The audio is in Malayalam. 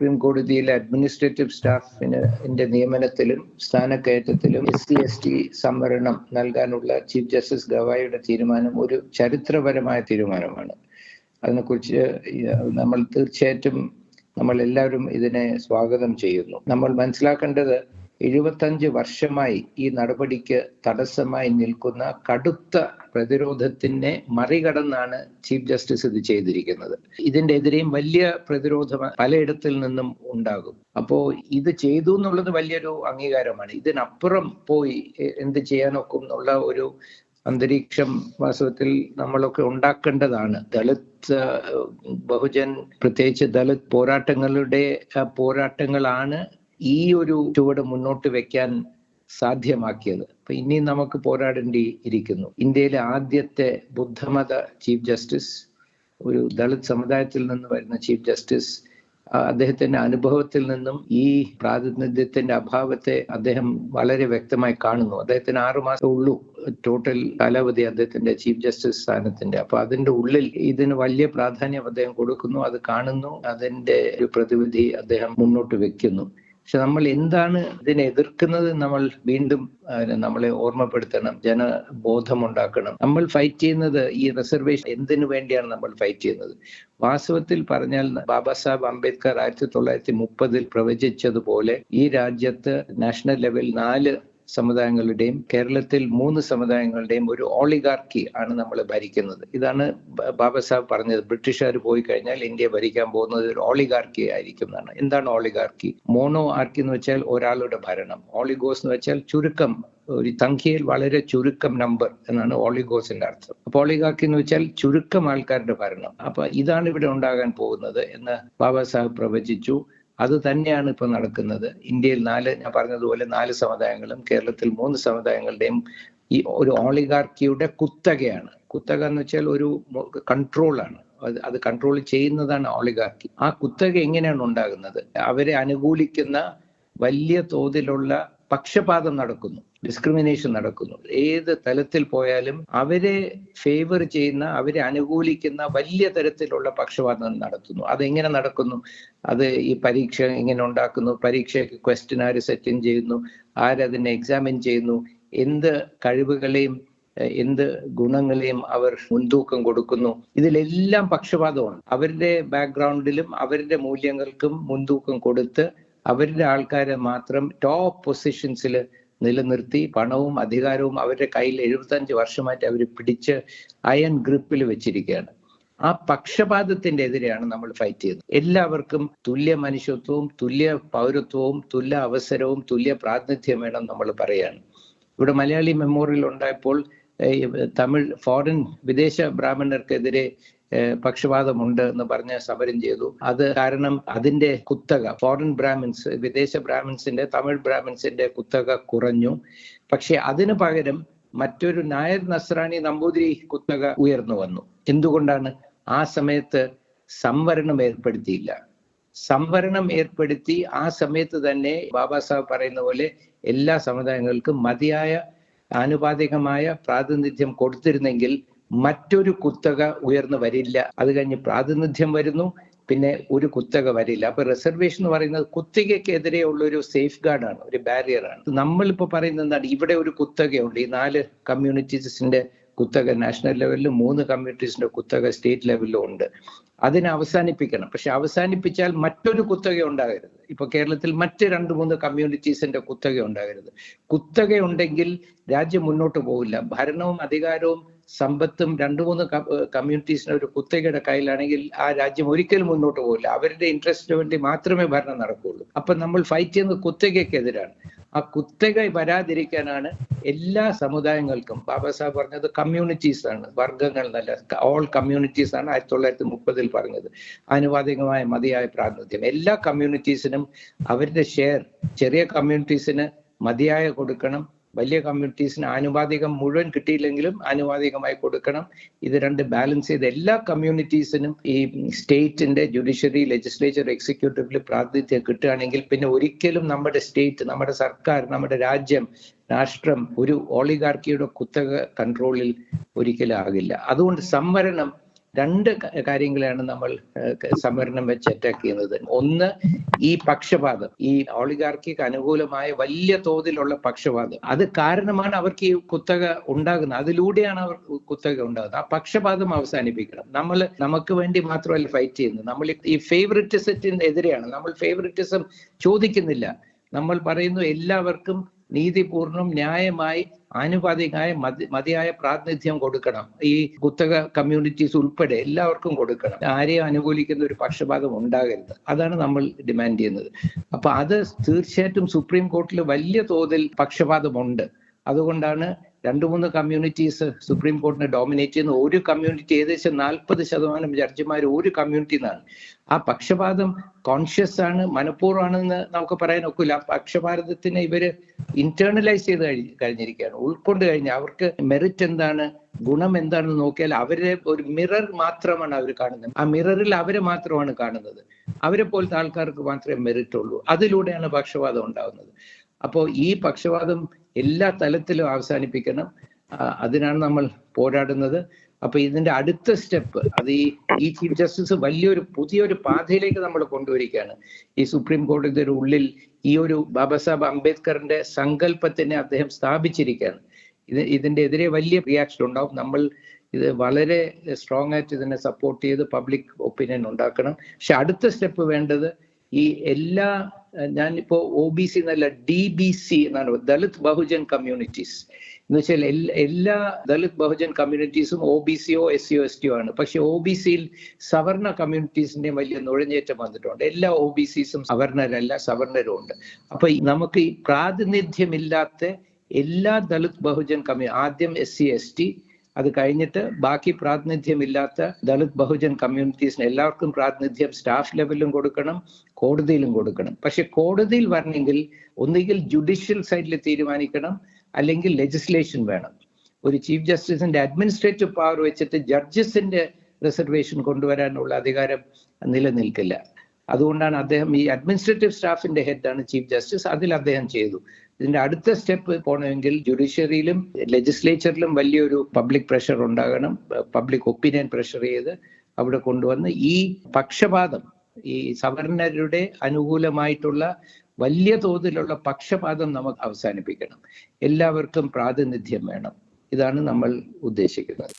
സുപ്രീം കോടതിയിലെ അഡ്മിനിസ്ട്രേറ്റീവ് സ്റ്റാഫിന്റെ നിയമനത്തിലും സ്ഥാനക്കയറ്റത്തിലും SC/ST സംവരണം നൽകാനുള്ള ചീഫ് ജസ്റ്റിസ് ഗവായിയുടെ തീരുമാനം ഒരു ചരിത്രപരമായ തീരുമാനമാണ്. അതിനെക്കുറിച്ച് നമ്മൾ തീർച്ചയായിട്ടും നമ്മൾ എല്ലാവരും ഇതിനെ സ്വാഗതം ചെയ്യുന്നു. നമ്മൾ മനസ്സിലാക്കേണ്ടത് 75 വർഷമായി ഈ നടപടിക്ക് തടസ്സമായി നിൽക്കുന്ന കടുത്ത പ്രതിരോധത്തിനെ മറികടന്നാണ് ചീഫ് ജസ്റ്റിസ് ഇത് ചെയ്തിരിക്കുന്നത്. ഇതിന്റെ എതിരെയും വലിയ പ്രതിരോധം പലയിടത്തിൽ നിന്നും ഉണ്ടാകും. അപ്പോ ഇത് ചെയ്തു എന്നുള്ളത് വലിയൊരു അംഗീകാരമാണ്. ഇതിനപ്പുറം പോയി എന്ത് ചെയ്യാനൊക്കും എന്നുള്ള ഒരു അന്തരീക്ഷം വാസ്തവത്തിൽ നമ്മളൊക്കെ ഉണ്ടാക്കേണ്ടതാണ്. ദളിത് ബഹുജൻ പ്രത്യേകിച്ച് ദളിത് പോരാട്ടങ്ങളാണ് ഈ ഒരു ചുവട് മുന്നോട്ട് വെക്കാൻ സാധ്യമാക്കിയത്. അപ്പൊ ഇനി നമുക്ക് പോരാടേണ്ടി ഇരിക്കുന്നു. ഇന്ത്യയിലെ ആദ്യത്തെ ബുദ്ധമത ചീഫ് ജസ്റ്റിസ്, ഒരു ദളിത് സമുദായത്തിൽ നിന്ന് വരുന്ന ചീഫ് ജസ്റ്റിസ്, അദ്ദേഹത്തിന്റെ അനുഭവത്തിൽ നിന്നും ഈ പ്രാതിനിധ്യത്തിന്റെ അഭാവത്തെ അദ്ദേഹം വളരെ വ്യക്തമായി കാണുന്നു. അദ്ദേഹത്തിന് 6 മാസം ഉള്ളൂ ടോട്ടൽ കാലാവധി അദ്ദേഹത്തിന്റെ ചീഫ് ജസ്റ്റിസ് സ്ഥാനത്തിന്റെ. അപ്പൊ അതിന്റെ ഉള്ളിൽ ഇതിന് വലിയ പ്രാധാന്യം അദ്ദേഹം കൊടുക്കുന്നു, അത് കാണുന്നു, അതിന്റെ ഒരു പ്രതിവിധി അദ്ദേഹം മുന്നോട്ട് വെക്കുന്നു. പക്ഷെ നമ്മൾ എന്താണ് ഇതിനെ എതിർക്കുന്നത് നമ്മൾ വീണ്ടും നമ്മളെ ഓർമ്മപ്പെടുത്തണം, ജനബോധമുണ്ടാക്കണം. നമ്മൾ ഫൈറ്റ് ചെയ്യുന്നത് ഈ റിസർവേഷൻ എന്തിനു വേണ്ടിയാണ് നമ്മൾ ഫൈറ്റ് ചെയ്യുന്നത്? വാസ്തവത്തിൽ പറഞ്ഞാൽ ബാബാ സാഹേബ് അംബേദ്കർ 1930 പ്രവചിച്ചതുപോലെ ഈ രാജ്യത്ത് നാഷണൽ ലെവൽ 4 സമുദായങ്ങളുടെയും കേരളത്തിൽ 3 സമുദായങ്ങളുടെയും ഒരു ഓളിഗാർക്കി ആണ് നമ്മൾ ഭരിക്കുന്നത്. ഇതാണ് ബാബാ സാഹേബ് പറഞ്ഞത്. ബ്രിട്ടീഷുകാർ പോയി കഴിഞ്ഞാൽ ഇന്ത്യ ഭരിക്കാൻ പോകുന്നത് ഒരു ഓളിഗാർക്കി ആയിരിക്കും എന്നാണ്. എന്താണ് ഓളിഗാർക്കി? മോണോ ആർക്കി എന്ന് വെച്ചാൽ ഒരാളുടെ ഭരണം. ഓളിഗോസ് എന്ന് വെച്ചാൽ ചുരുക്കം, ഒരു സംഖ്യയിൽ വളരെ ചുരുക്കം നമ്പർ എന്നാണ് ഓളിഗോസിന്റെ അർത്ഥം. അപ്പൊ ഓളിഗാർക്കി എന്ന് വെച്ചാൽ ചുരുക്കം ആൾക്കാരുടെ ഭരണം. അപ്പൊ ഇതാണ് ഇവിടെ ഉണ്ടാകാൻ പോകുന്നത് എന്ന് ബാബാ സാഹേബ് പ്രവചിച്ചു. അത് തന്നെയാണ് ഇപ്പൊ നടക്കുന്നത്. ഇന്ത്യയിൽ ഞാൻ പറഞ്ഞതുപോലെ 4 സമുദായങ്ങളും കേരളത്തിൽ 3 സമുദായങ്ങളുടെയും ഈ ഒരു ഓളിഗാർക്കിയുടെ കുത്തകയാണ്. കുത്തക എന്ന് വെച്ചാൽ ഒരു കൺട്രോളാണ്. അത് കൺട്രോൾ ചെയ്യുന്നതാണ് ഓളിഗാർക്കി. ആ കുത്തക എങ്ങനെയാണ് ഉണ്ടാകുന്നത്? അവരെ അനുകൂലിക്കുന്ന വലിയ തോതിലുള്ള പക്ഷപാതം നടക്കുന്നു, ഡിസ്ക്രിമിനേഷൻ നടക്കുന്നു. ഏത് തലത്തിൽ പോയാലും അവരെ ഫേവർ ചെയ്യുന്ന, അവരെ അനുകൂലിക്കുന്ന വലിയ തരത്തിലുള്ള പക്ഷപാതം നടത്തുന്നു. അതെങ്ങനെ നടക്കുന്നു? അത് ഈ പരീക്ഷ എങ്ങനെ ഉണ്ടാക്കുന്നു, പരീക്ഷയ്ക്ക് ക്വസ്റ്റ്യൻ ആര് സെറ്റ് ചെയ്യുന്നു, ആരതിനെ എക്സാമിൻ ചെയ്യുന്നു, എന്ത് കഴിവുകളെയും എന്ത് ഗുണങ്ങളെയും അവർ മുൻതൂക്കം കൊടുക്കുന്നു. ഇതിലെല്ലാം പക്ഷപാതമാണ്. അവരുടെ ബാക്ക്ഗ്രൗണ്ടിലും അവരുടെ മൂല്യങ്ങൾക്കും മുൻതൂക്കം കൊടുത്ത് അവരുടെ ആൾക്കാരെ മാത്രം ടോപ്പ് പൊസിഷൻസിൽ നിലനിർത്തി പണവും അധികാരവും അവരുടെ കയ്യിൽ 75 വർഷമായിട്ട് അവർ പിടിച്ച് അയൺ ഗ്രിപ്പിൽ വെച്ചിരിക്കുകയാണ്. ആ പക്ഷപാതത്തിന്റെ എതിരെയാണ് നമ്മൾ ഫൈറ്റ് ചെയ്യുന്നത്. എല്ലാവർക്കും തുല്യ മനുഷ്യത്വവും തുല്യ പൗരത്വവും തുല്യ അവസരവും തുല്യ പ്രാതിനിധ്യം വേണം നമ്മൾ പറയാണ്. ഇവിടെ മലയാളി മെമ്മോറിയൽ ഉണ്ടായപ്പോൾ വിദേശ ബ്രാഹ്മണർക്കെതിരെ പക്ഷപാതമുണ്ട് എന്ന് പറഞ്ഞ് സമരം ചെയ്തു. അത് കാരണം അതിന്റെ കുത്തക, ഫോറിൻ ബ്രാഹ്മിൻസ്, വിദേശ ബ്രാഹ്മിൻസിന്റെ, തമിഴ് ബ്രാഹ്മിൻസിന്റെ കുത്തക കുറഞ്ഞു. പക്ഷെ അതിനു പകരം മറ്റൊരു നായർ, നസ്രാണി, നമ്പൂതിരി കുത്തക ഉയർന്നു വന്നു. എന്തുകൊണ്ടാണ്? ആ സമയത്ത് സംവരണം ഏർപ്പെടുത്തിയില്ല. സംവരണം ഏർപ്പെടുത്തി ആ സമയത്ത് തന്നെ ബാബാ സാഹേബ് പറയുന്ന പോലെ എല്ലാ സമുദായങ്ങൾക്കും മതിയായ ആനുപാതികമായ പ്രാതിനിധ്യം കൊടുത്തിരുന്നെങ്കിൽ മറ്റൊരു കുത്തക ഉയർന്നു വരില്ല. അത് കഴിഞ്ഞ് പ്രാതിനിധ്യം വരുന്നു, പിന്നെ ഒരു കുത്തക വരില്ല. അപ്പൊ റിസർവേഷൻ എന്ന് പറയുന്നത് കുത്തകയ്ക്കെതിരെയുള്ള ഒരു സേഫ് ഗാർഡാണ്, ഒരു ബാരിയറാണ്. നമ്മളിപ്പോ പറയുന്നത് എന്താണ്? ഇവിടെ ഒരു കുത്തകയുണ്ട്. ഈ 4 കമ്മ്യൂണിറ്റീസിന്റെ കുത്തക നാഷണൽ ലെവലിലും 3 കമ്മ്യൂണിറ്റീസിന്റെ കുത്തക സ്റ്റേറ്റ് ലെവലിലും ഉണ്ട്. അതിനെ അവസാനിപ്പിക്കണം. പക്ഷെ അവസാനിപ്പിച്ചാൽ മറ്റൊരു കുത്തക ഉണ്ടാകരുത്. ഇപ്പൊ കേരളത്തിൽ മറ്റ് 2-3 കമ്മ്യൂണിറ്റീസിന്റെ കുത്തക ഉണ്ടാകരുത്. കുത്തക ഉണ്ടെങ്കിൽ രാജ്യം മുന്നോട്ട് പോകില്ല. ഭരണവും അധികാരവും സമ്പത്തും 2-3 കമ്മ്യൂണിറ്റീസിന് ഒരു കുത്തകയുടെ കയ്യിലാണെങ്കിൽ ആ രാജ്യം ഒരിക്കലും മുന്നോട്ട് പോകില്ല. അവരുടെ ഇൻട്രസ്റ്റിന് വേണ്ടി മാത്രമേ ഭരണം നടക്കുകയുള്ളൂ. അപ്പൊ നമ്മൾ ഫൈറ്റ് ചെയ്യുന്നത് കുത്തകയ്ക്കെതിരാണ്. ആ കുത്തക വരാതിരിക്കാനാണ് എല്ലാ സമുദായങ്ങൾക്കും, ബാബാ സാഹേബ് പറഞ്ഞത് കമ്മ്യൂണിറ്റീസ് ആണ്, വർഗങ്ങൾ എന്നല്ല, ഓൾ കമ്മ്യൂണിറ്റീസ് ആണ് 1930 പറഞ്ഞത്. ആനുപാതികമായ മതിയായ പ്രാതിനിധ്യം എല്ലാ കമ്മ്യൂണിറ്റീസിനും അവരുടെ ഷെയർ, ചെറിയ കമ്മ്യൂണിറ്റീസിന് മതിയായ കൊടുക്കണം, വലിയ കമ്മ്യൂണിറ്റീസിന് ആനുപാതികം മുഴുവൻ കിട്ടിയില്ലെങ്കിലും ആനുപാതികമായി കൊടുക്കണം. ഇത് 2 ബാലൻസ് ചെയ്ത് എല്ലാ കമ്മ്യൂണിറ്റീസിനും ഈ സ്റ്റേറ്റിന്റെ ജുഡീഷ്യറി, ലെജിസ്ലേച്ചർ, എക്സിക്യൂട്ടീവില് പ്രാതിനിധ്യം കിട്ടുകയാണെങ്കിൽ പിന്നെ ഒരിക്കലും നമ്മുടെ സ്റ്റേറ്റ്, നമ്മുടെ സർക്കാർ, നമ്മുടെ രാജ്യം, രാഷ്ട്രം ഒരു ഓളിഗാർക്കിയുടെ കുത്തക കൺട്രോളിൽ ഒരിക്കലും ആകില്ല. അതുകൊണ്ട് സംവരണം രണ്ട് കാര്യങ്ങളാണ് നമ്മൾ സംവരണം വെച്ച് അറ്റാക്ക് ചെയ്യുന്നത്. ഒന്ന്, ഈ പക്ഷപാതം, ഈ ഓളിഗാർക്കിക്ക് അനുകൂലമായ വലിയ തോതിലുള്ള പക്ഷപാതം. അത് കാരണമാണ് അവർക്ക് ഈ കുത്തക ഉണ്ടാകുന്നത്, അതിലൂടെയാണ് അവർ കുത്തക ഉണ്ടാകുന്നത്. ആ പക്ഷപാതം അവസാനിപ്പിക്കണം. നമുക്ക് വേണ്ടി മാത്രമല്ല ഫൈറ്റ് ചെയ്യുന്നത്, നമ്മൾ ഈ ഫേവറിറ്റിസത്തിന് എതിരെയാണ്. നമ്മൾ ഫേവറിറ്റിസം ചോദിക്കുന്നില്ല. നമ്മൾ പറയുന്നു എല്ലാവർക്കും നീതിപൂർണം, ന്യായമായി, ആനുപാതികമായ മതിയായ പ്രാതിനിധ്യം കൊടുക്കണം. ഈ കുത്തക കമ്മ്യൂണിറ്റീസ് ഉൾപ്പെടെ എല്ലാവർക്കും കൊടുക്കണം. ആരെയും അനുകൂലിക്കുന്ന ഒരു പക്ഷപാതം ഉണ്ടാകരുത്. അതാണ് നമ്മൾ ഡിമാൻഡ് ചെയ്യുന്നത്. അപ്പൊ അത് തീർച്ചയായിട്ടും സുപ്രീം കോർട്ടിൽ വലിയ തോതിൽ പക്ഷപാതമുണ്ട്. അതുകൊണ്ടാണ് 2-3 കമ്മ്യൂണിറ്റീസ് സുപ്രീം കോർട്ടിനെ ഡോമിനേറ്റ് ചെയ്യുന്ന. ഒരു കമ്മ്യൂണിറ്റി, ഏകദേശം 40% ജഡ്ജിമാർ ഒരു കമ്മ്യൂണിറ്റിയിൽ നിന്നാണ്. ആ പക്ഷപാതം കോൺഷ്യസ് ആണ്, മനഃപൂർവ്വമാണെന്ന് നമുക്ക് പറയാൻ ഒക്കില്ല. ആ പക്ഷപാതത്തിനെ ഇവര് ഇന്റേണലൈസ് ചെയ്ത് കഴിഞ്ഞിരിക്കുകയാണ്, ഉൾക്കൊണ്ട് കഴിഞ്ഞ. അവർക്ക് മെറിറ്റ് എന്താണ്, ഗുണം എന്താണെന്ന് നോക്കിയാൽ അവരെ ഒരു മിറർ മാത്രമാണ് അവർ കാണുന്നത്. ആ മിററിൽ അവരെ മാത്രമാണ് കാണുന്നത്. അവരെ പോലത്തെ ആൾക്കാർക്ക് മാത്രമേ മെറിറ്റ് ഉള്ളൂ. അതിലൂടെയാണ് പക്ഷപാതം ഉണ്ടാകുന്നത്. അപ്പോൾ ഈ പക്ഷപാതം എല്ലാ തലത്തിലും അവസാനിപ്പിക്കണം. അതിനാണ് നമ്മൾ പോരാടുന്നത്. അപ്പൊ ഇതിന്റെ അടുത്ത സ്റ്റെപ്പ്, അത് ഈ ചീഫ് ജസ്റ്റിസ് പുതിയൊരു പാതയിലേക്ക് നമ്മൾ കൊണ്ടുവരികയാണ്. ഈ സുപ്രീം കോടതിയുടെ ഉള്ളിൽ ഈ ഒരു ബാബാ സാഹേബ് അംബേദ്കറിന്റെ സങ്കല്പത്തിനെ അദ്ദേഹം സ്ഥാപിച്ചിരിക്കുകയാണ്. ഇതിന്റെ എതിരെ വലിയ റിയാക്ഷൻ ഉണ്ടാവും. നമ്മൾ ഇത് വളരെ സ്ട്രോങ് ആയിട്ട് ഇതിനെ സപ്പോർട്ട് ചെയ്ത് പബ്ലിക് ഒപ്പീനിയൻ ഉണ്ടാക്കണം. പക്ഷെ അടുത്ത സ്റ്റെപ്പ് വേണ്ടത് ഈ ഞാനിപ്പോ OBC എന്നല്ല, DBC എന്നാണ്, ദളിത് ബഹുജൻ കമ്മ്യൂണിറ്റീസ് എന്ന് വെച്ചാൽ എല്ലാ ദളിത് ബഹുജൻ കമ്മ്യൂണിറ്റീസും OBCയോ SCയോ STയോ ആണ്. പക്ഷെ OBCയിൽ സവർണ കമ്മ്യൂണിറ്റീസിന്റെയും വലിയ നുഴഞ്ഞേറ്റം വന്നിട്ടുണ്ട്. എല്ലാ OBCസും സവർണരല്ല, സവർണരും ഉണ്ട്. അപ്പൊ നമുക്ക് ഈ പ്രാതിനിധ്യമില്ലാത്ത എല്ലാ ദളിത് ബഹുജൻ ആദ്യം SC ST, അത് കഴിഞ്ഞിട്ട് ബാക്കി പ്രാതിനിധ്യമില്ലാത്ത ദളിത് ബഹുജൻ കമ്മ്യൂണിറ്റീസിന് എല്ലാവർക്കും പ്രാതിനിധ്യം സ്റ്റാഫ് ലെവലിലും കൊടുക്കണം, കോടതിയിലും കൊടുക്കണം. പക്ഷെ കോടതിയിൽ വരണമെങ്കിൽ ഒന്നുകിൽ ജുഡീഷ്യൽ സൈഡിൽ തീരുമാനിക്കണം, അല്ലെങ്കിൽ ലെജിസ്ലേഷൻ വേണം. ഒരു ചീഫ് ജസ്റ്റിസിന്റെ അഡ്മിനിസ്ട്രേറ്റീവ് പവർ വെച്ചിട്ട് ജഡ്ജസിന്റെ റിസർവേഷൻ കൊണ്ടുവരാനുള്ള അധികാരം നിലനിൽക്കില്ല. അതുകൊണ്ടാണ് അദ്ദേഹം ഈ അഡ്മിനിസ്ട്രേറ്റീവ് സ്റ്റാഫിന്റെ ഹെഡാണ് ചീഫ് ജസ്റ്റിസ്. അതിൽ അദ്ദേഹം ചെയ്തു. ഇതിന്റെ അടുത്ത സ്റ്റെപ്പ് പോകണമെങ്കിൽ ജുഡീഷ്യറിയിലും ലെജിസ്ലേച്ചറിലും വലിയൊരു പബ്ലിക് പ്രഷർ ഉണ്ടാകണം. പബ്ലിക് ഒപ്പീനിയൻ പ്രഷർ ചെയ്ത് അവിടെ കൊണ്ടുവന്ന് ഈ പക്ഷപാതം, ഈ സവർണരുടെ അനുകൂലമായിട്ടുള്ള വലിയ തോതിലുള്ള പക്ഷപാതം നമുക്ക് അവസാനിപ്പിക്കണം. എല്ലാവർക്കും പ്രാതിനിധ്യം വേണം. ഇതാണ് നമ്മൾ ഉദ്ദേശിക്കുന്നത്.